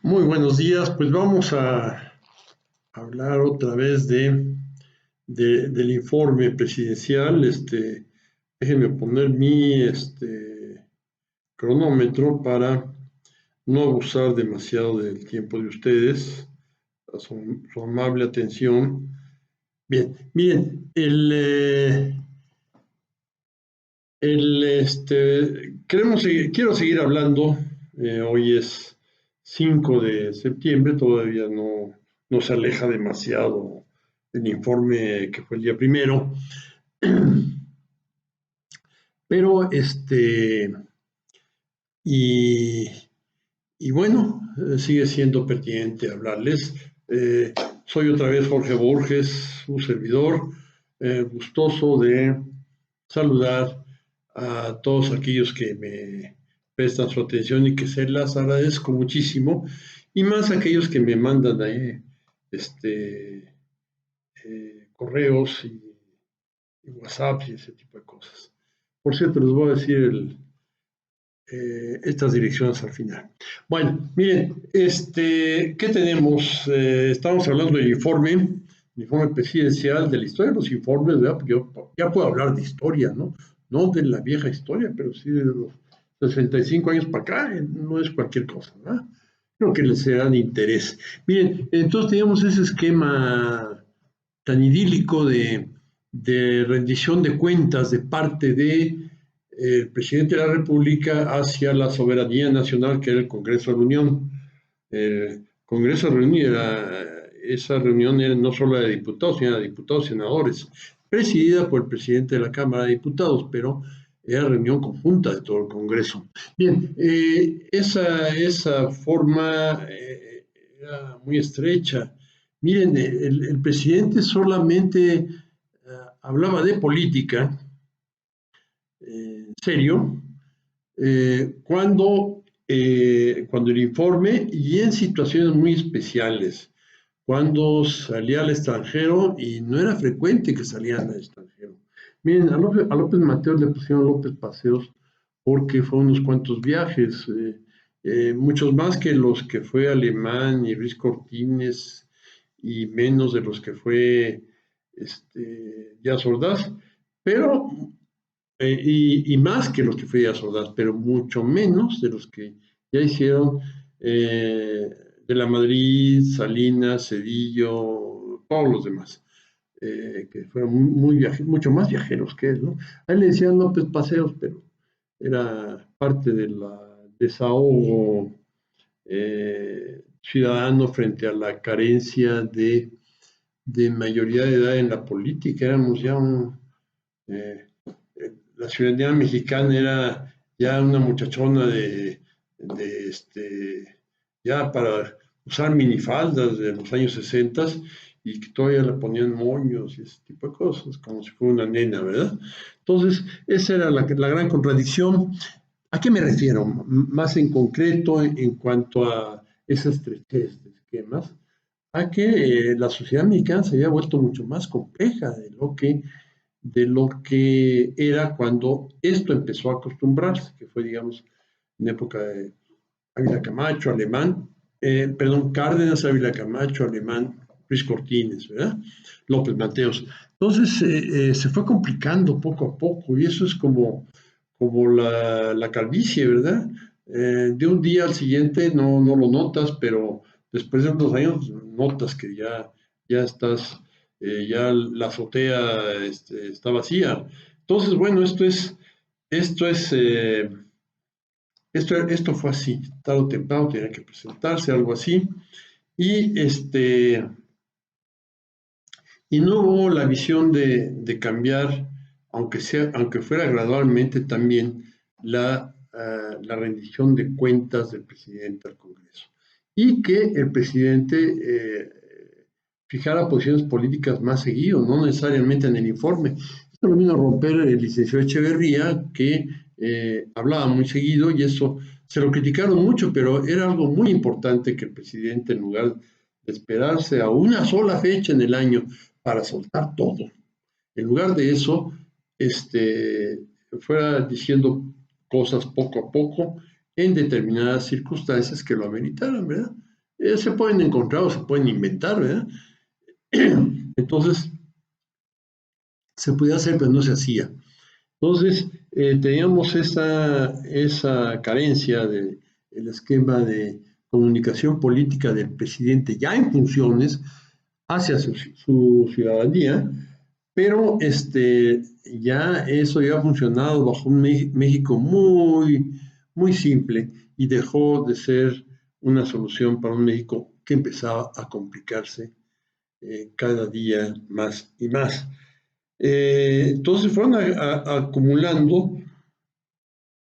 Muy buenos días, pues vamos a hablar otra vez del informe presidencial. Déjenme poner mi cronómetro para no abusar demasiado del tiempo de ustedes, a su amable atención. Bien, miren, quiero seguir hablando. Hoy es 5 de septiembre, todavía no se aleja demasiado el informe que fue el día primero, pero y, y bueno, sigue siendo pertinente hablarles. Eh, Soy otra vez Jorge Borges, un servidor, gustoso de saludar a todos aquellos que me prestan su atención y que se las agradezco muchísimo, y más aquellos que me mandan ahí correos y WhatsApp y ese tipo de cosas. Por cierto, les voy a decir estas direcciones al final. Bueno, miren, ¿qué tenemos? Estamos hablando del informe presidencial, de la historia de los informes, ¿verdad? Yo ya puedo hablar de historia, ¿no? No de la vieja historia, pero sí de los 65 años para acá, no es cualquier cosa, ¿verdad? Creo que les será de interés. Miren, entonces teníamos ese esquema tan idílico de rendición de cuentas de parte de el presidente de la República hacia la soberanía nacional, que era el Congreso de la Unión. El Congreso de la Unión esa reunión era no solo de diputados, sino de diputados y senadores, presidida por el presidente de la Cámara de Diputados, pero era reunión conjunta de todo el Congreso. Bien, esa forma era muy estrecha. Miren, el presidente solamente hablaba de política, en serio, cuando el informe y en situaciones muy especiales, cuando salía al extranjero, y no era frecuente que salían al extranjero. Miren, a López Mateos le pusieron López Paseos porque fue unos cuantos viajes, muchos más que los que fue Alemán y Ruiz Cortines, y menos de los que fue Díaz Ordaz, pero y más que los que fue Díaz Ordaz, pero mucho menos de los que ya hicieron de la Madrid, Salinas, Cedillo, todos los demás, que fueron mucho más viajeros que él, ¿no? A él le decían López Paseos, pero era parte del desahogo ciudadano frente a la carencia de mayoría de edad en la política. Éramos ya eh, la ciudadanía mexicana era ya una muchachona ya para usar minifaldas de los años 60, y que todavía le ponían moños y ese tipo de cosas, como si fuera una nena, ¿verdad? Entonces, esa era la gran contradicción. ¿A qué me refiero? Más en concreto, en cuanto a esa estrechez de esquemas, a que la sociedad mexicana se había vuelto mucho más compleja de lo que era cuando esto empezó a acostumbrarse, que fue, digamos, en época de Ávila Camacho, Alemán, perdón, Cárdenas, Ávila Camacho, Alemán, Luis Cortines, ¿verdad? López Mateos. Entonces se fue complicando poco a poco, y eso es como la calvicie, ¿verdad? De un día al siguiente no lo notas, pero después de unos años notas que ya estás, ya la azotea está vacía. Entonces, bueno, esto es, esto fue así, tarde o temprano tenía que presentarse, algo así, y y no hubo la visión de cambiar, aunque fuera gradualmente también, la rendición de cuentas del presidente al Congreso. Y que el presidente fijara posiciones políticas más seguido, no necesariamente en el informe. Esto lo vino a romper el licenciado Echeverría, que hablaba muy seguido, y eso se lo criticaron mucho, pero era algo muy importante que el presidente, en lugar de esperarse a una sola fecha en el año para soltar todo, en lugar de eso, fuera diciendo cosas poco a poco en determinadas circunstancias que lo ameritaran, ¿verdad? se pueden encontrar o se pueden inventar, ¿verdad? Entonces, se podía hacer, pero no se hacía. Entonces, teníamos esa carencia del esquema de comunicación política del presidente ya en funciones hacia su ciudadanía, pero ya eso ya ha funcionado bajo un México muy, muy simple y dejó de ser una solución para un México que empezaba a complicarse cada día más y más. Entonces fueron acumulando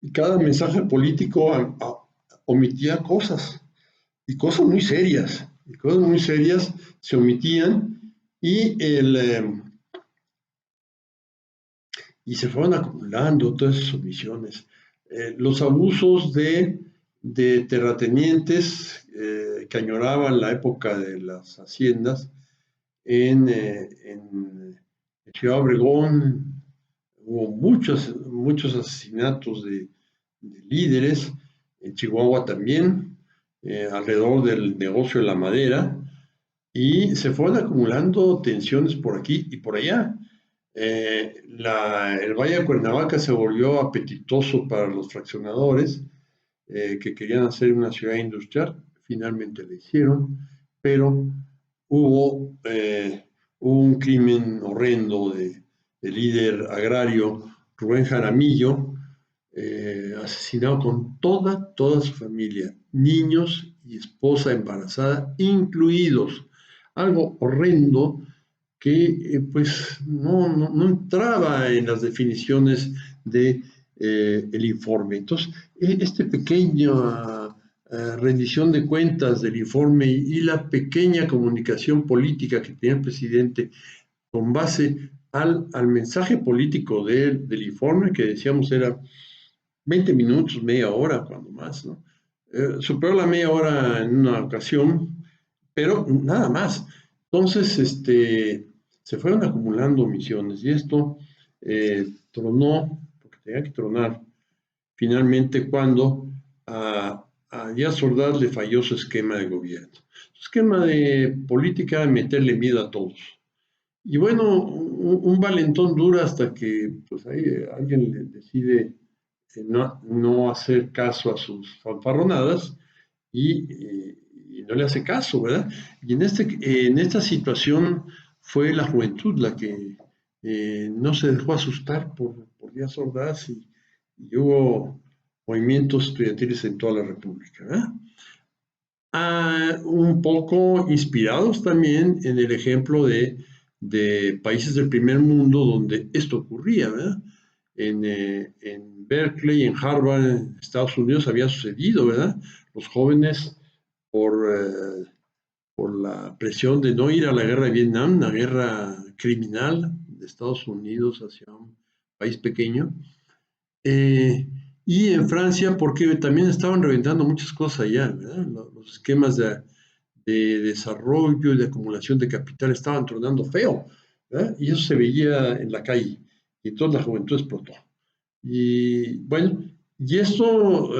y cada mensaje político omitía cosas y cosas muy serias, y cosas muy serias se omitían y, y se fueron acumulando todas esas omisiones. Los abusos de terratenientes que añoraban la época de las haciendas en Ciudad Obregón, hubo muchos asesinatos de líderes, en Chihuahua también, alrededor del negocio de la madera, y se fueron acumulando tensiones por aquí y por allá. El Valle de Cuernavaca se volvió apetitoso para los fraccionadores que querían hacer una ciudad industrial, finalmente lo hicieron, pero hubo un crimen horrendo de líder agrario, Rubén Jaramillo, asesinado con toda su familia, niños y esposa embarazada incluidos. Algo horrendo que pues no entraba en las definiciones de el informe. Entonces, este pequeño rendición de cuentas del informe y la pequeña comunicación política que tenía el presidente con base al mensaje político del informe, que decíamos era 20 minutos, media hora, cuando más, ¿no? Superó la media hora en una ocasión, pero nada más. Entonces, se fueron acumulando omisiones y esto tronó, porque tenía que tronar, finalmente cuando a Díaz Ordaz le falló su esquema de gobierno. Su esquema de política de meterle miedo a todos. Y bueno, un valentón dura hasta que pues ahí alguien le decide no hacer caso a sus fanfarronadas y no le hace caso, ¿verdad? Y en esta situación fue la juventud la que no se dejó asustar por Díaz Ordaz y hubo movimientos estudiantiles en toda la República, ¿verdad? Un poco inspirados también en el ejemplo de países del primer mundo donde esto ocurría, ¿verdad? En Berkeley, en Harvard, en Estados Unidos había sucedido, ¿verdad? Los jóvenes por la presión de no ir a la guerra de Vietnam, una guerra criminal de Estados Unidos hacia un país pequeño, y en Francia porque también estaban reventando muchas cosas allá, ¿verdad? Los esquemas de desarrollo y de acumulación de capital estaban tronando feo, ¿verdad? Y eso se veía en la calle y toda la juventud explotó. Y bueno, y esto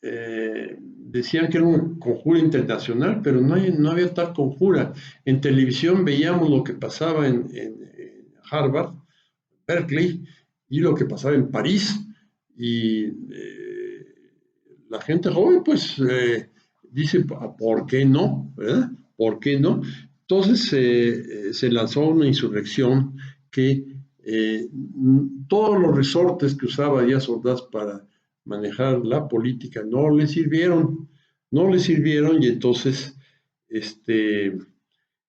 decían que era un conjuro internacional, pero no había tal conjura. En televisión veíamos lo que pasaba en Harvard, Berkeley, y lo que pasaba en París. Y la gente joven, pues, dice, ¿por qué no? ¿Verdad? ¿Por qué no? Entonces se lanzó una insurrección que todos los resortes que usaba Díaz Ordaz para manejar la política no le sirvieron y entonces,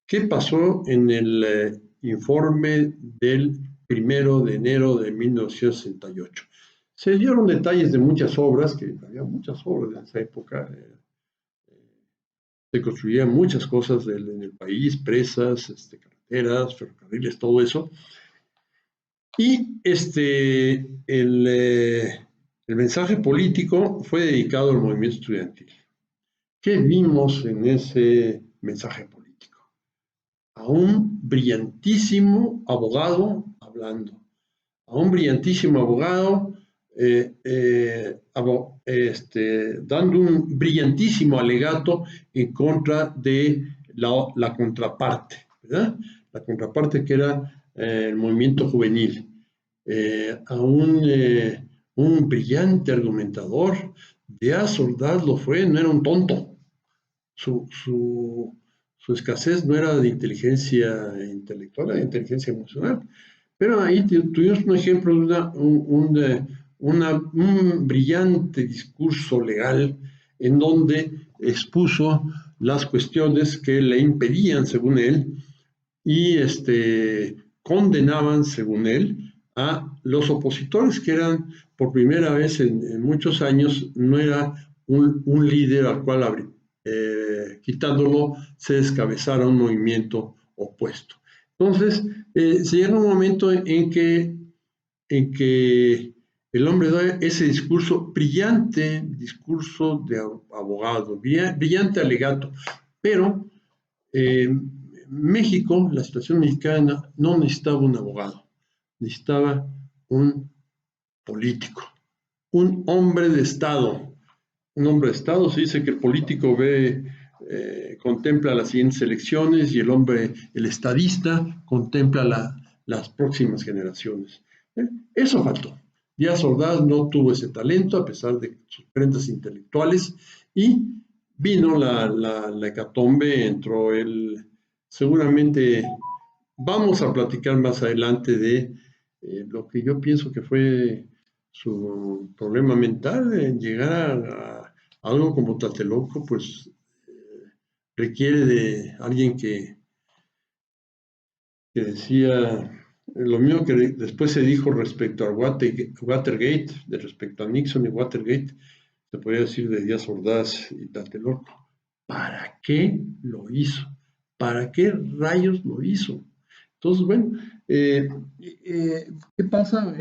¿qué pasó en el informe del 1 de enero de 1968? Se dieron detalles de muchas obras, que había muchas obras en esa época, se construían muchas cosas en el país, presas, carreteras, ferrocarriles, todo eso. Y el mensaje político fue dedicado al movimiento estudiantil. ¿Qué vimos en ese mensaje político? A un brillantísimo abogado hablando, a un brillantísimo abogado dando un brillantísimo alegato en contra de la contraparte, ¿verdad? La contraparte que era el movimiento juvenil. Un brillante argumentador, Díaz Ordaz lo fue, no era un tonto. Su escasez no era de inteligencia intelectual, era de inteligencia emocional. Pero ahí tuvimos un ejemplo de un brillante discurso legal en donde expuso las cuestiones que le impedían, según él, y condenaban, según él, a los opositores, que eran por primera vez en muchos años, no era un líder al cual quitándolo se descabezara un movimiento opuesto. Entonces, se llega un momento en que el hombre da ese discurso, brillante discurso de abogado, brillante alegato, pero México, la situación mexicana, no necesitaba un abogado, necesitaba un político, un hombre de Estado. Un hombre de Estado, se dice que el político contempla las siguientes elecciones y el estadista, contempla las próximas generaciones. Eso faltó. Díaz Ordaz no tuvo ese talento a pesar de sus prendas intelectuales y vino la hecatombe, entró él. Seguramente vamos a platicar más adelante de lo que yo pienso que fue su problema mental, en llegar a algo como Tlatelolco, pues requiere de alguien que decía lo mismo que después se dijo respecto a Watergate, respecto a Nixon y Watergate, se podría decir de Díaz Ordaz y Tlatelolco. ¿Para qué lo hizo? ¿Para qué rayos lo hizo? Entonces, bueno, ¿qué pasa?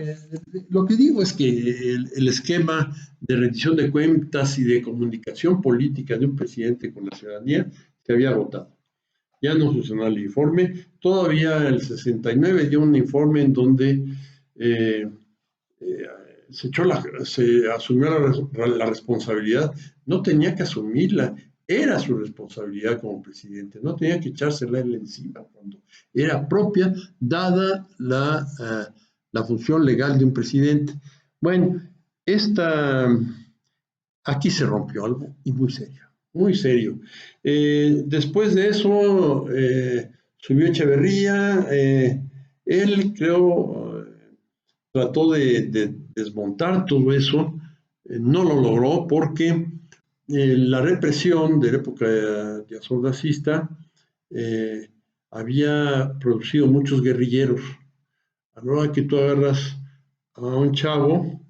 Lo que digo es que el esquema de rendición de cuentas y de comunicación política de un presidente con la ciudadanía se había agotado. Ya no funcionaba el informe. Todavía el 69 dio un informe en donde eh, eh, se asumió la responsabilidad. No tenía que asumirla, era su responsabilidad como presidente, no tenía que echársela él encima cuando era propia, dada la función legal de un presidente. Bueno, aquí se rompió algo y muy serio, muy serio. Después de eso, subió Echeverría, él creo trató de desmontar todo eso, no lo logró porque la represión de la época de Ordazista había producido muchos guerrilleros. A la hora que tú agarras a un chavo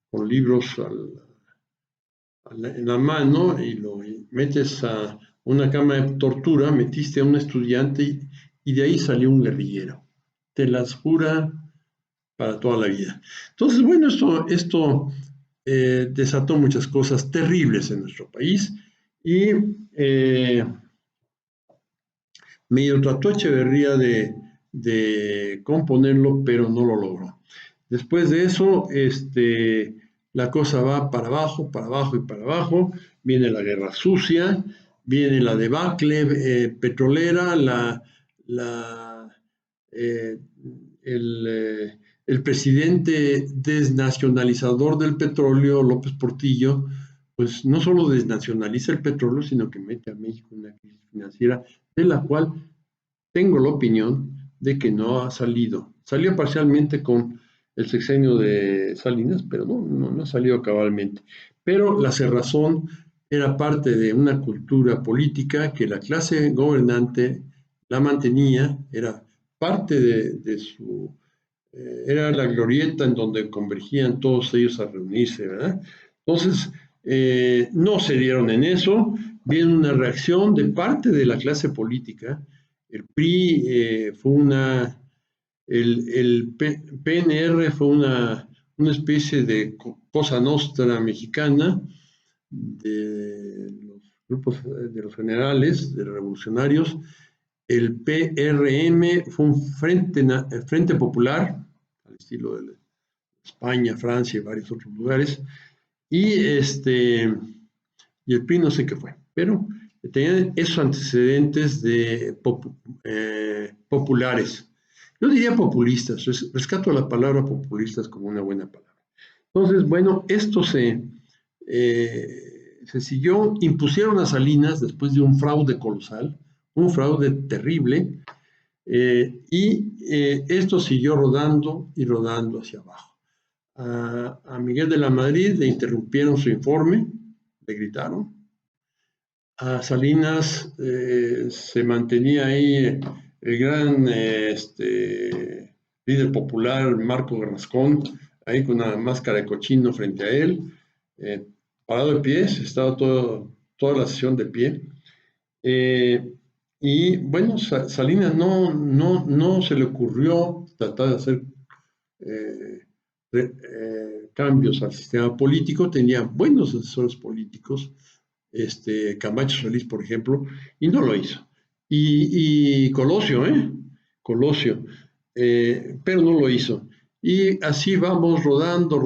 con libros en la mano y lo metes a una cama de tortura, metiste a un estudiante y de ahí salió un guerrillero. Te las jura para toda la vida. Entonces, bueno, esto desató muchas cosas terribles en nuestro país y medio trató Echeverría de componerlo, pero no lo logró. Después de eso, la cosa va para abajo y para abajo. Viene la guerra sucia, viene la debacle petrolera, eh, el presidente desnacionalizador del petróleo, López Portillo, pues no solo desnacionaliza el petróleo, sino que mete a México en una crisis financiera de la cual tengo la opinión de que no ha salido. Salió parcialmente con el sexenio de Salinas, pero no ha salido cabalmente. Pero la cerrazón era parte de una cultura política que la clase gobernante la mantenía, era parte de su era la glorieta en donde convergían todos ellos a reunirse, ¿verdad? Entonces, no se dieron en eso, viene una reacción de parte de la clase política. El PRI el PNR fue una especie de cosa nostra mexicana de los grupos de los generales, de los revolucionarios. El PRM fue un frente popular, al estilo de los España, Francia y varios otros lugares. Y, y el PRI no sé qué fue, pero tenían esos antecedentes de populares. Yo diría populistas, rescato la palabra populistas como una buena palabra. Entonces, bueno, esto se siguió, impusieron a Salinas después de un fraude colosal, un fraude terrible, esto siguió rodando y rodando hacia abajo. A Miguel de la Madrid le interrumpieron su informe, le gritaron. A Salinas se mantenía ahí el gran líder popular Marco Garrascón, ahí con una máscara de cochino frente a él, parado de pies, estaba toda la sesión de pie. Y bueno, Salinas no se le ocurrió tratar de hacer cambios al sistema político, tenía buenos asesores políticos, Camacho Solís, por ejemplo, y no lo hizo. Y Colosio, Colosio, pero no lo hizo. Y así vamos rodando.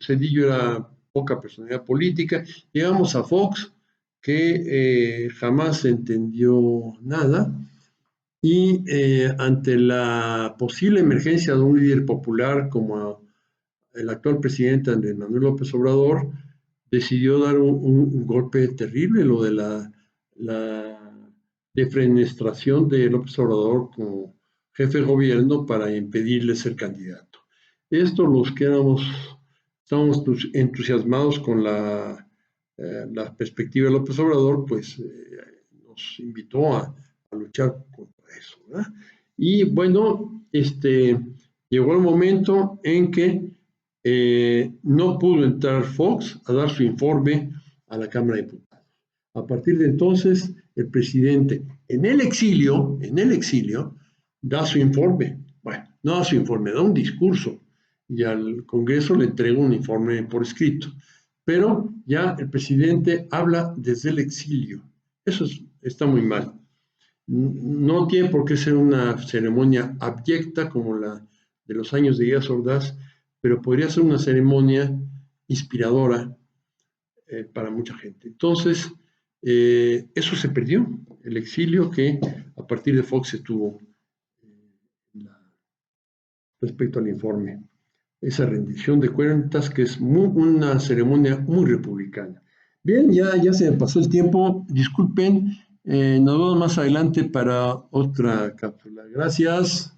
Zedillo era poca personalidad política. Llegamos a Fox, que jamás entendió nada. Y ante la posible emergencia de un líder popular como el actual presidente Andrés Manuel López Obrador, decidió dar un golpe terrible, lo de la defenestración de López Obrador como jefe de gobierno para impedirle ser candidato. Esto los que estábamos entusiasmados con la perspectiva de López Obrador, pues nos invitó a luchar contra eso, ¿verdad? Y bueno, llegó el momento en que no pudo entrar Fox a dar su informe a la Cámara de Diputados. A partir de entonces, el presidente en el exilio, da su informe. Bueno, no da su informe, da un discurso y al Congreso le entrega un informe por escrito. Pero ya el presidente habla desde el exilio. Eso está muy mal. No tiene por qué ser una ceremonia abyecta como la de los años de Díaz Ordaz, pero podría ser una ceremonia inspiradora para mucha gente. Entonces, eso se perdió, el exilio que a partir de Fox se tuvo respecto al informe. Esa rendición de cuentas que es una ceremonia muy republicana. Bien, ya se me pasó el tiempo, disculpen, nos vemos más adelante para otra cápsula. Gracias.